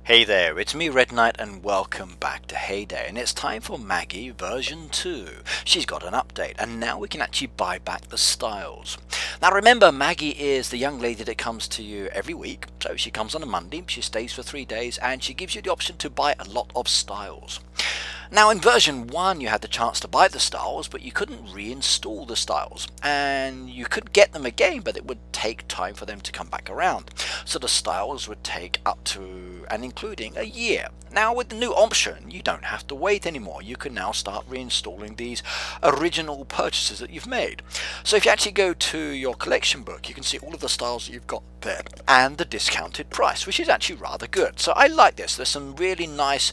Hey there, it's me Red Knight and welcome back to Hey Day, and it's time for Maggie version 2. She's got an update and now we can actually buy back the styles. Now remember, Maggie is the young lady that comes to you every week, so she comes on a Monday, she stays for 3 days and she gives you the option to buy a lot of styles. Now in version 1 you had the chance to buy the styles, but you couldn't reinstall the styles, and you could get them again, but it would take time for them to come back around. So the styles would take up to and including a year. Now with the new option you don't have to wait anymore. You can now start reinstalling these original purchases that you've made. So if you actually go to your collection book, you can see all of the styles that you've got there and the discounted price, which is actually rather good. So I like this. There's some really nice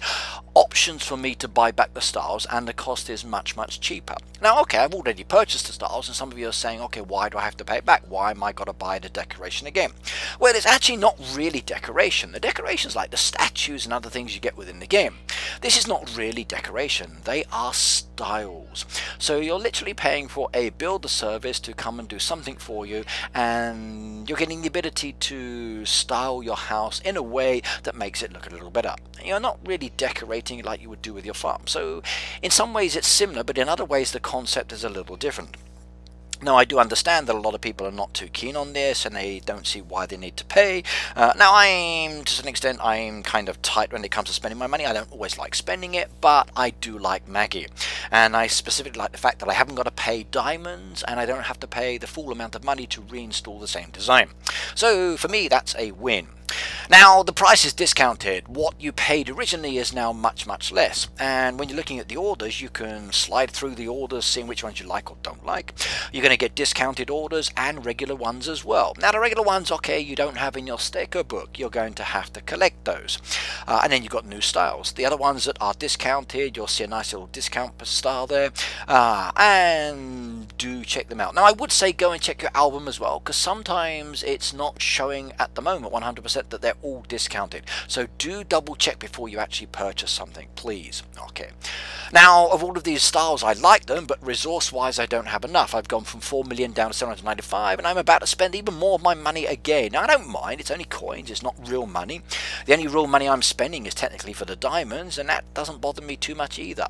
options for me to buy back the styles, and the cost is much cheaper. Now okay, I've already purchased the styles and some of you are saying, okay, why do I have to pay it back? Why am I got to buy the decoration again? Well, it's actually not really decoration. The decoration is like the statues and other things you get within the game. This is not really decoration, they are styles. So you're literally paying for a builder service to come and do something for you, and you're getting the ability to style your house in a way that makes it look a little better. You're not really decorating it like you would do with your farm. So in some ways it's similar, but in other ways the concept is a little different. Now I do understand that a lot of people are not too keen on this and they don't see why they need to pay. Now to some extent I'm kind of tight when it comes to spending my money. I don't always like spending it, but I do like Maggie. And I specifically like the fact that I haven't got to pay diamonds and I don't have to pay the full amount of money to reinstall the same design. So for me that's a win. Now the price is discounted. What you paid originally is now much less, and when you're looking at the orders you can slide through the orders, seeing which ones you like or don't like. You're going to get discounted orders and regular ones as well. Now the regular ones, okay, you don't have in your sticker book, you're going to have to collect those, and then you've got new styles. The other ones that are discounted, you'll see a nice little discount per style there, and do check them out. Now I would say go and check your album as well, because sometimes it's not showing at the moment 100% that they're all discounted. So do double check before you actually purchase something, please. Okay. Now of all of these styles I like them, but resource wise I don't have enough. I've gone from 4 million down to 795 and I'm about to spend even more of my money again. Now I don't mind, it's only coins, it's not real money. The only real money I'm spending is technically for the diamonds, and that doesn't bother me too much either.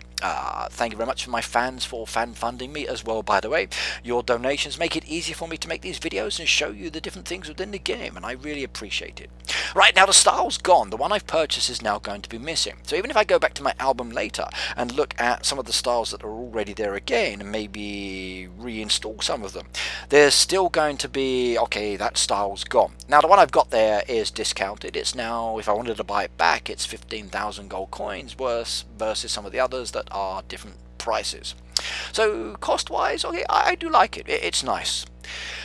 Thank you very much for my fans for fan funding me as well, by the way. Your donations make it easier for me to make these videos and show you the different things within the game, and I really appreciate it. Right, now the style's gone. The one I've purchased is now going to be missing. So even if I go back to my album later and look at some of the styles that are already there again and maybe reinstall some of them, there's still going to be, okay, that style's gone. Now the one I've got there is discounted. It's now, if I wanted to buy it back, it's 15,000 gold coins worse versus some of the others that are different prices. So cost wise, okay, I do like it. It's nice.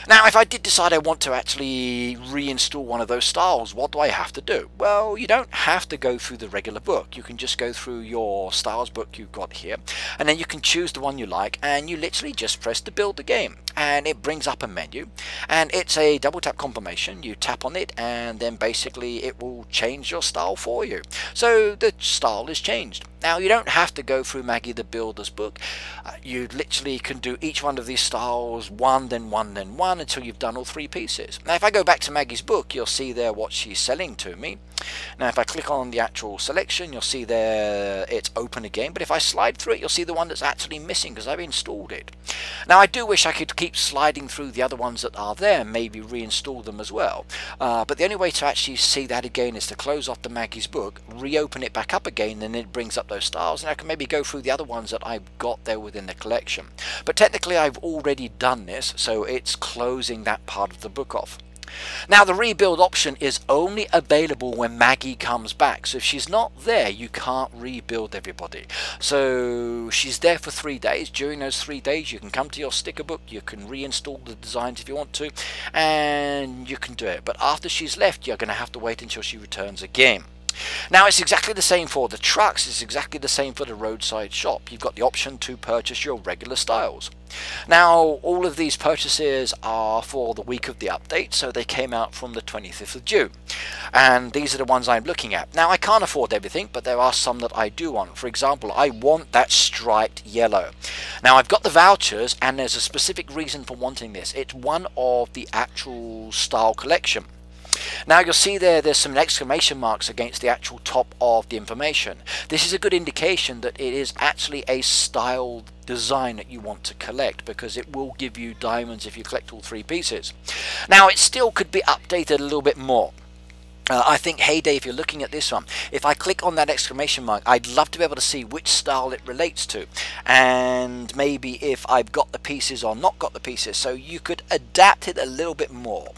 Now if I did decide I want to actually reinstall one of those styles, what do I have to do? Well, you don't have to go through the regular book. You can just go through your styles book you've got here, and then you can choose the one you like, and you literally just press to build the game, and it brings up a menu, and it's a double tap confirmation. You tap on it and then basically it will change your style for you. So the style is changed. Now you don't have to go through Maggie the Builder's book. You literally can do each one of these styles one, then one, then one, until you've done all 3 pieces. Now if I go back to Maggie's book, you'll see there what she's selling to me. Now if I click on the actual selection, you'll see there it's open again, but if I slide through it, you'll see the one that's actually missing because I've installed it. Now I do wish I could keep sliding through the other ones that are there, maybe reinstall them as well, but the only way to actually see that again is to close off the Maggie's book, reopen it back up again, and it brings up those styles, and I can maybe go through the other ones that I've got there within the collection. But technically I've already done this, so it's closing that part of the book off. Now the rebuild option is only available when Maggie comes back, so if she's not there you can't rebuild everybody. So she's there for 3 days. During those 3 days you can come to your sticker book, you can reinstall the designs if you want to, and you can do it. But after she's left you're going to have to wait until she returns again. Now it's exactly the same for the trucks, it's exactly the same for the roadside shop. You've got the option to purchase your regular styles. Now all of these purchases are for the week of the update, so they came out from the 25th of June. And these are the ones I'm looking at. Now I can't afford everything, but there are some that I do want. For example, I want that striped yellow. Now I've got the vouchers and there's a specific reason for wanting this. It's one of the actual style collection. Now you'll see there's some exclamation marks against the actual top of the information. This is a good indication that it is actually a styled design that you want to collect, because it will give you diamonds if you collect all 3 pieces. Now it still could be updated a little bit more. I think Heyday, if you're looking at this one, if I click on that exclamation mark, I'd love to be able to see which style it relates to, and maybe if I've got the pieces or not got the pieces, so you could adapt it a little bit more.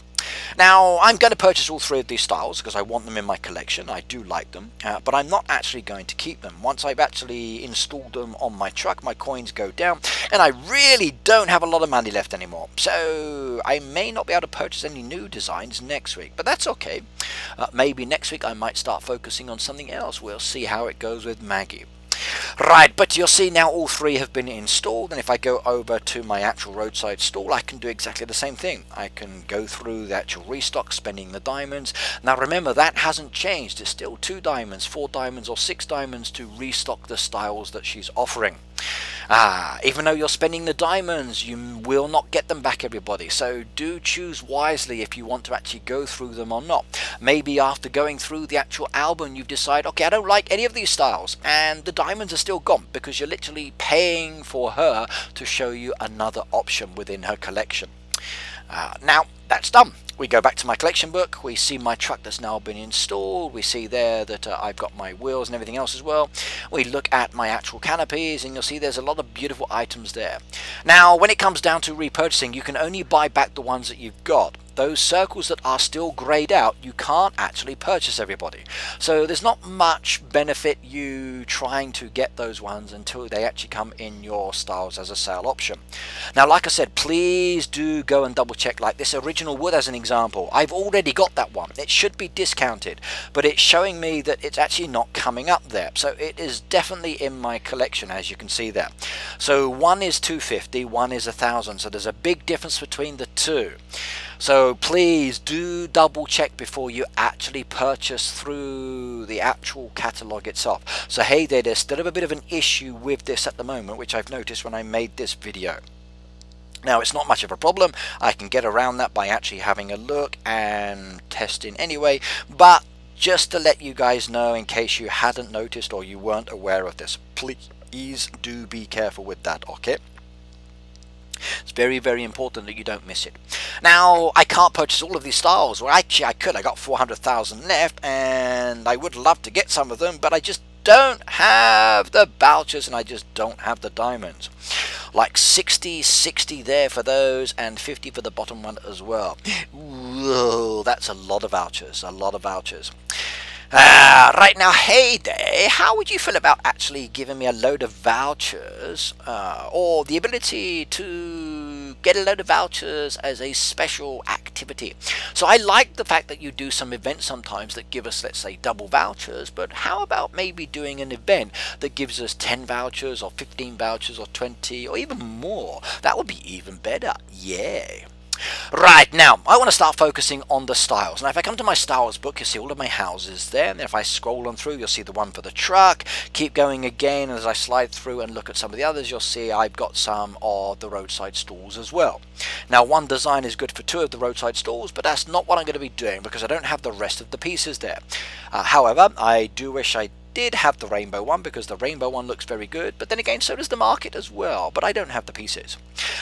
Now, I'm going to purchase all 3 of these styles because I want them in my collection. I do like them, but I'm not actually going to keep them. Once I've actually installed them on my truck, my coins go down, and I really don't have a lot of money left anymore. So I may not be able to purchase any new designs next week, but that's okay. Maybe next week I might start focusing on something else. We'll see how it goes with Maggie. Right, but you'll see now all 3 have been installed, and if I go over to my actual roadside stall, I can do exactly the same thing. I can go through the actual restock, spending the diamonds. Now remember, that hasn't changed. It's still 2 diamonds, 4 diamonds or 6 diamonds to restock the styles that she's offering. Even though you're spending the diamonds, you will not get them back, everybody. So do choose wisely if you want to actually go through them or not. Maybe after going through the actual album, you decide, okay, I don't like any of these styles, and the diamonds are still gone because you're literally paying for her to show you another option within her collection. Now that's done. We go back to my collection book, we see my truck that's now been installed, we see there that I've got my wheels and everything else as well. We look at my actual canopies, and you'll see there's a lot of beautiful items there. Now when it comes down to repurchasing, you can only buy back the ones that you've got. Those circles that are still grayed out, you can't actually purchase, everybody. So there's not much benefit you trying to get those ones until they actually come in your styles as a sale option. Now like I said, please do go and double check, like this original wood as an example. I've already got that one. It should be discounted, but it's showing me that it's actually not coming up there. So it is definitely in my collection, as you can see there. So one is 250, one is 1,000. So there's a big difference between the 2. So please do double check before you actually purchase through the actual catalogue itself. So hey there's still a bit of an issue with this at the moment, which I've noticed when I made this video. Now it's not much of a problem. I can get around that by actually having a look and testing anyway, but just to let you guys know in case you hadn't noticed or you weren't aware of this, please do be careful with that, okay? It's very, very important that you don't miss it. Now, I can't purchase all of these styles. Well, actually, I could. I got 400,000 left, and I would love to get some of them, but I just don't have the vouchers, and I just don't have the diamonds. Like 60 there for those, and 50 for the bottom one as well. Whoa, that's a lot of vouchers, a lot of vouchers. Right now, Heyday, how would you feel about actually giving me a load of vouchers, or the ability to get a load of vouchers as a special activity? So I like the fact that you do some events sometimes that give us, let's say, double vouchers, but how about maybe doing an event that gives us 10 vouchers or 15 vouchers or 20 or even more? That would be even better. Yay. Right, now I want to start focusing on the styles. Now if I come to my styles book, you'll see all of my houses there, and then if I scroll on through, you'll see the one for the truck. Keep going again, and as I slide through and look at some of the others, you'll see I've got some of the roadside stalls as well. Now one design is good for 2 of the roadside stalls, but that's not what I'm going to be doing because I don't have the rest of the pieces there. However, I do wish I did have the rainbow one, because the rainbow one looks very good, but then again so does the market as well, but I don't have the pieces.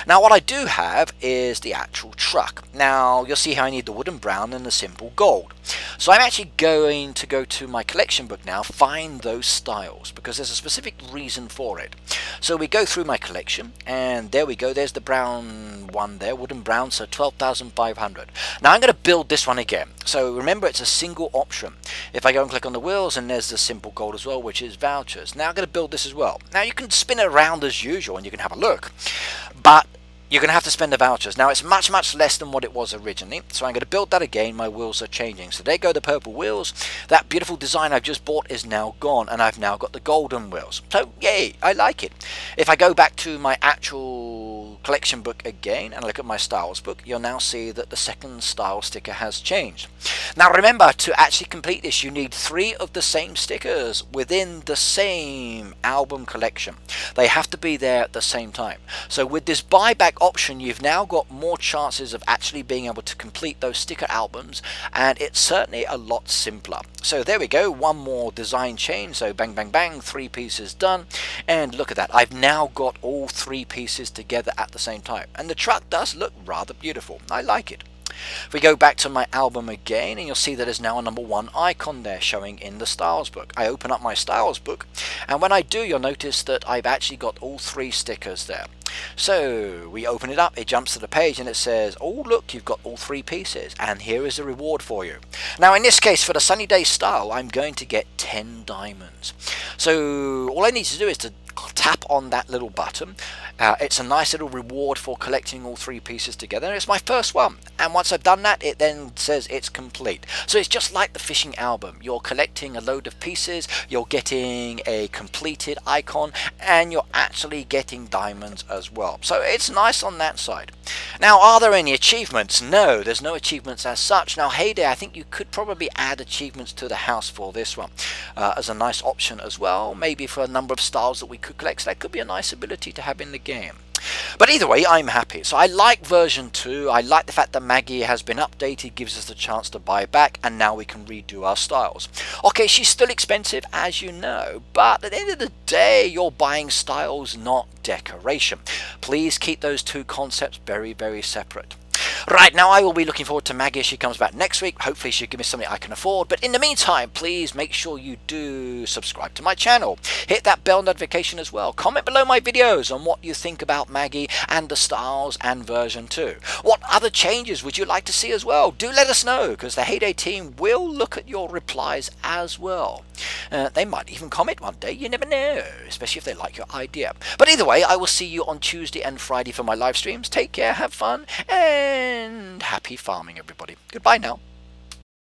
Now what I do have is the actual truck. Now you'll see how I need the wooden brown and the simple gold. So I'm actually going to go to my collection book now, find those styles, because there's a specific reason for it. So we go through my collection, and there we go, there's the brown one there, wooden brown, so 12,500. Now I'm going to build this one again. So remember, it's a single option. If I go and click on the wheels, and there's the simple gold as well, which is vouchers. Now I'm going to build this as well. Now you can spin it around as usual and you can have a look, but you're going to have to spend the vouchers. Now it's much less than what it was originally, so I'm going to build that again. My wheels are changing, so there go the purple wheels. That beautiful design I've just bought is now gone, and I've now got the golden wheels. So yay, I like it. If I go back to my actual collection book again and look at my styles book, you'll now see that the second style sticker has changed. Now remember, to actually complete this, you need 3 of the same stickers within the same album collection. They have to be there at the same time. So with this buyback option, you've now got more chances of actually being able to complete those sticker albums, and it's certainly a lot simpler. So there we go, one more design change. So bang bang bang, 3 pieces done, and look at that, I've now got all 3 pieces together at the same time, and the truck does look rather beautiful. I like it. If we go back to my album again, and you'll see that there's now a number 1 icon there showing in the styles book. I open up my styles book, and when I do, you'll notice that I've actually got all 3 stickers there. So we open it up, it jumps to the page, and it says, oh look, you've got all 3 pieces, and here is a reward for you. Now in this case, for the Sunny Day style, I'm going to get 10 diamonds. So all I need to do is to tap on that little button. It's a nice little reward for collecting all 3 pieces together, and it's my first one. And once I've done that, it then says it's complete. So it's just like the fishing album. You're collecting a load of pieces, you're getting a completed icon, and you're actually getting diamonds as well. So it's nice on that side. Now, are there any achievements? No, there's no achievements as such. Now, Hey Day, I think you could probably add achievements to the house for this one as a nice option as well. Maybe for a number of styles that we could collect. So that could be a nice ability to have in the game. But either way, I'm happy. So I like version 2. I like the fact that Maggie has been updated, gives us the chance to buy back, and now we can redo our styles. Okay, she's still expensive, as you know, but at the end of the day, you're buying styles, not decoration. Please keep those 2 concepts very, very separate. Right, now I will be looking forward to Maggie as she comes back next week. Hopefully she'll give me something I can afford. But in the meantime, please make sure you do subscribe to my channel. Hit that bell notification as well. Comment below my videos on what you think about Maggie and the styles and version 2. What other changes would you like to see as well? Do let us know, because the Hey Day team will look at your replies as well. They might even comment one day, you never know, especially if they like your idea. But either way, I will see you on Tuesday and Friday for my live streams. Take care, have fun, and happy farming, everybody. Goodbye now.